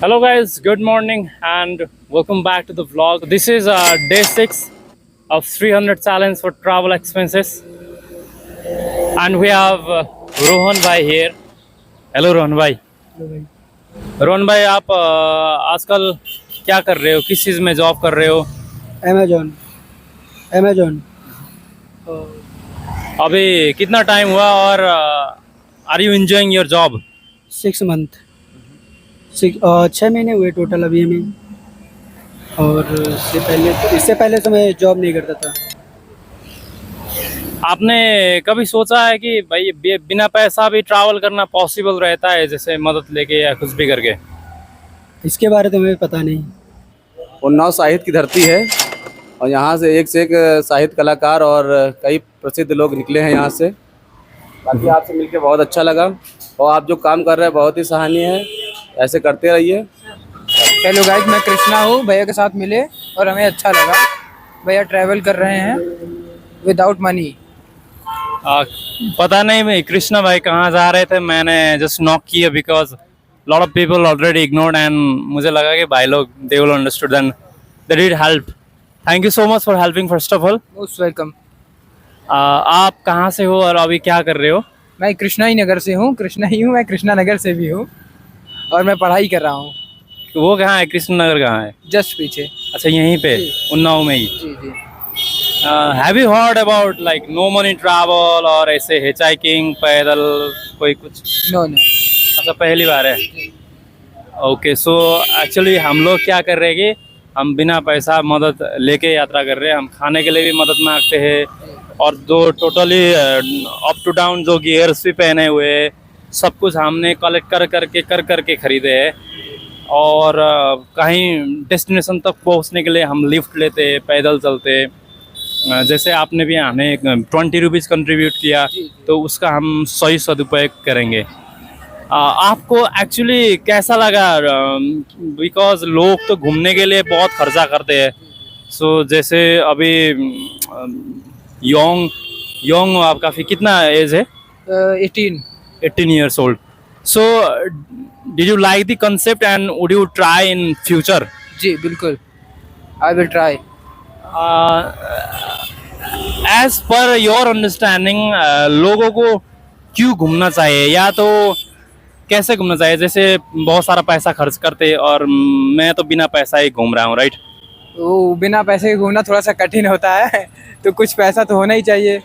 Hello guys, good morning and welcome back to the vlog. This is day 6 of 300 challenge for travel expenses and we have Rohan bhai here. Hello Rohan bhai. Rohan भाई आप आजकल क्या कर रहे हो, किस चीज़ में जॉब कर रहे हो? अमेजोन अमेजोन अभी कितना टाइम हुआ और are you enjoying your job? 6 month 6 महीने हुए टोटल अभी हमें। और इससे पहले तो मैं जॉब नहीं करता था। आपने कभी सोचा है कि भाई बिना पैसा भी ट्रैवल करना पॉसिबल रहता है, जैसे मदद लेके या कुछ भी करके? इसके बारे में हमें पता नहीं। उन्नाव साहित्य की धरती है और यहाँ से एक साहित्य कलाकार और कई प्रसिद्ध लोग निकले हैं यहाँ से। बाकी आपसे मिलकर बहुत अच्छा लगा और आप जो काम कर रहे हैं बहुत ही सराहनीय है, ऐसे करते रहिए। हेलो गाइस, मैं कृष्णा हूँ। भैया के साथ मिले और हमें अच्छा लगा। भैया ट्रैवल कर रहे हैं विदाउट मनी। पता नहीं भाई कृष्णा भाई कहाँ जा रहे थे, मैंने जस्ट नॉक किया because lot of people already ignored and मुझे लगा कि भाई लोग they will understood and they did help. Thank you so much for helping first of all. Most welcome. आप कहाँ से हो और अभी क्या कर रहे हो? मैं कृष्णा ही नगर से हूँ। कृष्णा ही हूँ, मैं कृष्णा नगर से भी हूँ और मैं पढ़ाई कर रहा हूँ। वो कहाँ है, कृष्ण नगर कहाँ है? जस्ट पीछे। अच्छा यहीं पे उन्नाव में ही। जी जी। Have you heard about like no money travel और ऐसे हिचहाइकिंग पैदल कोई कुछ? No no. अच्छा पहली बार है। ओके सो एक्चुअली हम लोग क्या कर रहे हैं कि हम बिना पैसा मदद लेके यात्रा कर रहे हैं। हम खाने के लिए भी मदद मांगते हैं और जो टोटली अप टू डाउन जो गियर्स भी पहने हुए हैं सब कुछ हमने कलेक्ट कर करके खरीदे हैं। और कहीं डेस्टिनेशन तक पहुंचने के लिए हम लिफ्ट लेते हैं, पैदल चलते हैं। जैसे आपने भी हमें 20 रुपीज़ कंट्रीब्यूट किया तो उसका हम 100 सदुपयोग करेंगे। आपको एक्चुअली कैसा लगा? बिकॉज लोग तो घूमने के लिए बहुत खर्चा करते हैं। सो जैसे अभी योंग आप काफ़ी कितना एज है? 18 years old. So did you like the concept and would you try in future? जी बिल्कुल, I will try. As per your understanding, लोगों को क्यों घूमना चाहिए या तो कैसे घूमना चाहिए? जैसे बहुत सारा पैसा खर्च करते और मैं तो बिना पैसा ही घूम रहा हूँ, राइट? वो बिना पैसे के घूमना थोड़ा सा कठिन होता है तो कुछ पैसा तो होना ही चाहिए।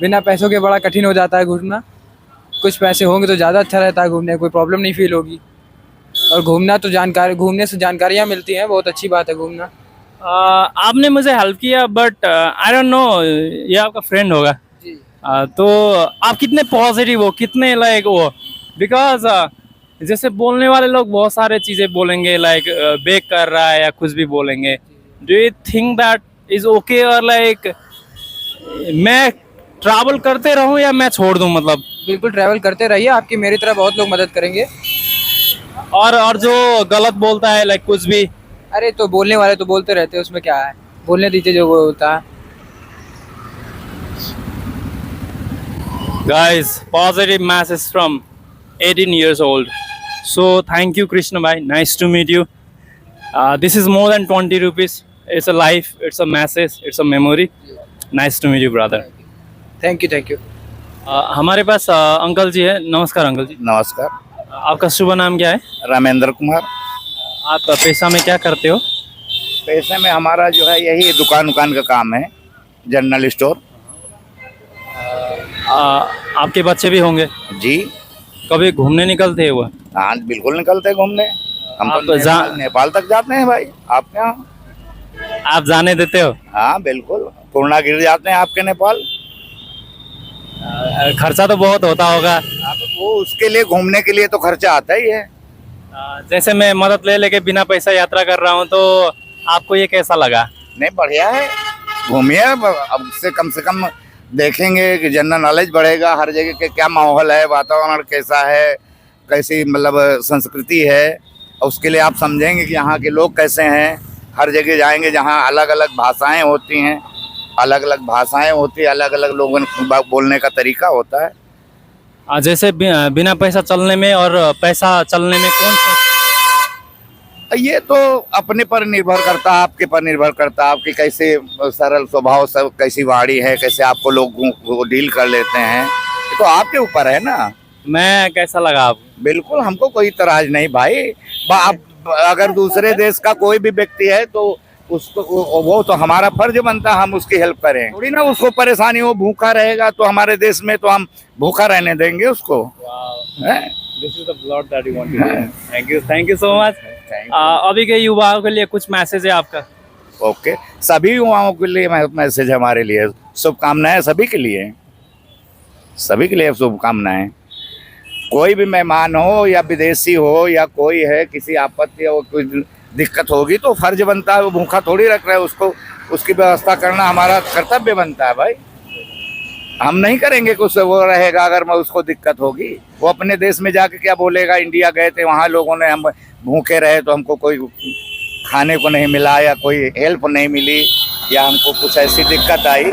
बिना पैसों के बड़ा कठिन हो जाता है घूमना। कुछ पैसे होंगे तो ज़्यादा अच्छा रहता है घूमने, कोई प्रॉब्लम नहीं फील होगी। और घूमने से जानकारियाँ मिलती हैं, बहुत अच्छी बात है घूमना। आपने मुझे हेल्प किया बट आई डोंट नो, ये आपका फ्रेंड होगा जी। तो आप कितने पॉजिटिव हो, कितने लाइक हो? बिकॉज जैसे बोलने वाले लोग बहुत सारे चीज़ें बोलेंगे लाइक बेक कर रहा है या कुछ भी बोलेंगे। Do you think that is okay और लाइक मैं ट्रैवल करते रहूं या मैं छोड़ दूं? मतलब बिल्कुल ट्रैवल करते रहिए, आपकी मेरी तरह बहुत लोग मदद करेंगे। और जो गलत बोलता है लाइक कुछ भी, अरे तो बोलने वाले तो बोलते रहते हैं, उसमें क्या है, बोलने दीजिए जो वो होता है। guys positive message from 18 years old. So thank you Krishna bhai, nice to meet you. This is more than 20 rupees. It's a life, it's a message, it's a memory. Nice to meet you brother. Thank you. हमारे पास uncle जी है। नमस्कार uncle जी। नमस्कार। आपका शुभ नाम क्या है? रामेंद्र कुमार। आप पेशा में क्या करते हो? पैसे में हमारा जो है यही दुकान का काम है, जनरल स्टोर। आपके बच्चे भी होंगे? जी। कभी घूमने निकलते हैं वो? हाँ बिल्कुल निकलते हैं घूमने। हम आप तो नेपाल तक जाते हैं भाई। आपके यहाँ? आप जाने देते हो? हाँ बिल्कुल, पूर्णागिरि जाते हैं आपके नेपाल। खर्चा तो बहुत होता होगा। वो उसके लिए घूमने के लिए तो खर्चा आता ही है। जैसे मैं मदद लेके बिना पैसा यात्रा कर रहा हूँ तो आपको ये कैसा लगा? नहीं बढ़िया है, घूमिए। अब से कम देखेंगे कि जनरल नॉलेज बढ़ेगा, हर जगह के क्या माहौल है, वातावरण कैसा है, कैसी मतलब संस्कृति है, उसके लिए आप समझेंगे कि यहाँ के लोग कैसे हैं। हर जगह जाएंगे जहाँ अलग अलग भाषाएं होती हैं, अलग अलग लोगों का बोलने का तरीका होता है। जैसे बिना पैसा चलने में और पैसा चलने में ये तो अपने पर निर्भर करता है, आपके पर निर्भर करता है, आपकी कैसे सरल स्वभाव, सब कैसी वाणी है, कैसे आपको लोग को डील कर लेते हैं, ये तो आपके ऊपर है ना। मैं कैसा लगा आपको? बिल्कुल, हमको कोई इतराज नहीं भाई। अगर दूसरे देश का कोई भी व्यक्ति है तो उसको वो तो हमारा फर्ज बनता है हम उसकी हेल्प करें, थोड़ी ना उसको परेशानी हो, भूखा रहेगा तो हमारे देश में तो हम भूखा रहने देंगे उसको। This is the plot that you want to do. Thank you so much. अभी के युवाओं के लिए कुछ मैसेज है आपका? ओके, सभी युवाओं के लिए मैसेज हमारे लिए शुभकामनाएं, सभी के लिए शुभकामनाएं। कोई भी मेहमान हो या विदेशी हो या कोई है, किसी आपत्ति हो, कोई दिक्कत होगी तो फर्ज बनता है, वो भूखा थोड़ी रख रहा है उसको, उसकी व्यवस्था करना हमारा कर्तव्य बनता है भाई। हम नहीं करेंगे कुछ, वो रहेगा अगर मैं उसको दिक्कत होगी, वो अपने देश में जाके क्या बोलेगा, इंडिया गए थे वहाँ लोगों ने, हम भूखे रहे तो हमको कोई खाने को नहीं मिला या कोई हेल्प नहीं मिली या हमको कुछ ऐसी दिक्कत आई,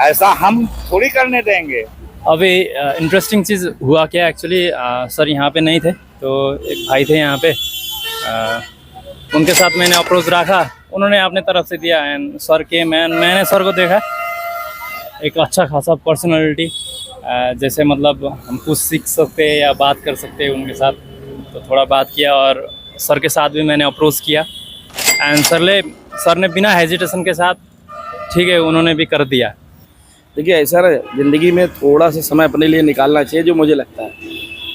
ऐसा हम थोड़ी करने देंगे। अभी इंटरेस्टिंग चीज़ हुआ क्या एक्चुअली, सर यहाँ पे नहीं थे तो एक भाई थे यहाँ पे, उनके साथ मैंने अप्रोच रखा, उन्होंने अपने तरफ से दिया एंड सर के मैंने सर को देखा, एक अच्छा खासा पर्सनालिटी, जैसे मतलब हम कुछ सीख सकते हैं या बात कर सकते हैं उनके साथ, तो थोड़ा बात किया और सर के साथ भी मैंने अप्रोच किया एंड सर ने बिना हेजिटेशन के साथ ठीक है उन्होंने भी कर दिया। देखिए ऐसा ना, ज़िंदगी में थोड़ा सा समय अपने लिए निकालना चाहिए, जो मुझे लगता है,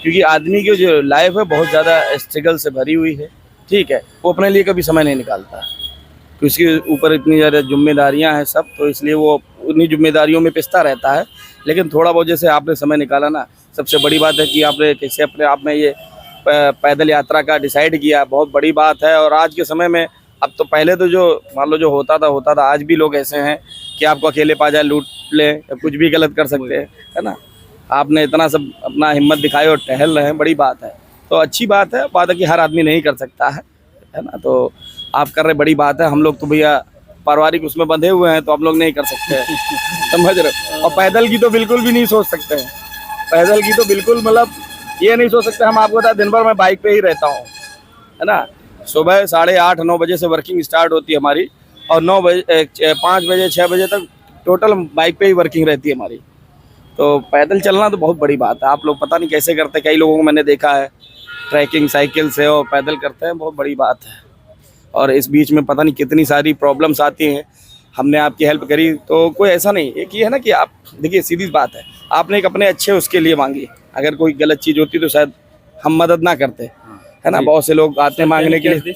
क्योंकि आदमी की जो लाइफ है बहुत ज़्यादा स्ट्रगल से भरी हुई है, ठीक है, वो अपने लिए कभी समय नहीं निकालता, क्योंकि उसके ऊपर इतनी ज़्यादा जिम्मेदारियां हैं सब, तो इसलिए वो उन्हीं जिम्मेदारियों में पिसता रहता है। लेकिन थोड़ा बहुत जैसे आपने समय निकाला ना, सबसे बड़ी बात है कि आपने कैसे अपने आप में ये पैदल यात्रा का डिसाइड किया, बहुत बड़ी बात है। और आज के समय में, अब तो पहले तो जो मान लो जो होता था, आज भी लोग ऐसे हैं कि आपको अकेले पा जाए, लूट ले या कुछ भी गलत कर सकते हैं, है ना। आपने इतना सब अपना हिम्मत दिखाई और टहल रहे हैं, बड़ी बात है, तो अच्छी बात है कि हर आदमी नहीं कर सकता है ना, तो आप कर रहे, बड़ी बात है। हम लोग तो भैया पारिवारिक उसमें बंधे हुए हैं, तो हम लोग नहीं कर सकते हैं, समझ रहे। और पैदल की तो बिल्कुल भी नहीं सोच सकते हैं, पैदल की तो बिल्कुल मतलब ये नहीं सोच सकते। हम आपको बताया, दिन भर मैं बाइक पे ही रहता हूँ, है ना। सुबह 8:30-9 बजे से वर्किंग स्टार्ट होती है हमारी, और 5 बजे 6 बजे तक टोटल बाइक पे ही वर्किंग रहती है हमारी। तो पैदल चलना तो बहुत बड़ी बात है, आप लोग पता नहीं कैसे करते, कई लोगों को मैंने देखा है ट्रैकिंग साइकिल से और पैदल करते हैं, बहुत बड़ी बात है। और इस बीच में पता नहीं कितनी सारी प्रॉब्लम्स आती हैं, हमने आपकी हेल्प करी, तो कोई ऐसा नहीं, एक ये है ना कि आप देखिए, सीधी बात है, आपने एक अपने अच्छे उसके लिए मांगी, अगर कोई गलत चीज़ होती तो शायद हम मदद ना करते, है ना। बहुत से लोग आते हैं मांगने के लिए,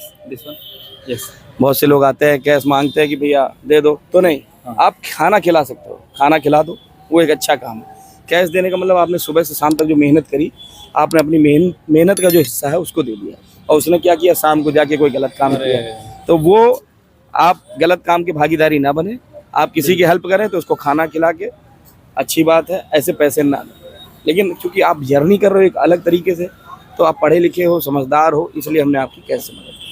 बहुत से लोग आते हैं कैश मांगते हैं कि भैया दे दो, तो नहीं, आप खाना खिला सकते हो, खाना खिला दो, वो एक अच्छा काम है। कैश देने का मतलब आपने सुबह से शाम तक जो मेहनत करी, आपने अपनी मेहनत का जो हिस्सा है उसको दे दिया, और उसने क्या किया, शाम को जाके कोई गलत काम किया, तो वो आप गलत काम की भागीदारी ना बने, आप किसी की हेल्प करें तो उसको खाना खिला के, अच्छी बात है, ऐसे पैसे ना दें। लेकिन क्योंकि आप जर्नी कर रहे हो एक अलग तरीके से, तो आप पढ़े लिखे हो, समझदार हो, इसलिए हमने आपकी कैश से मदद की।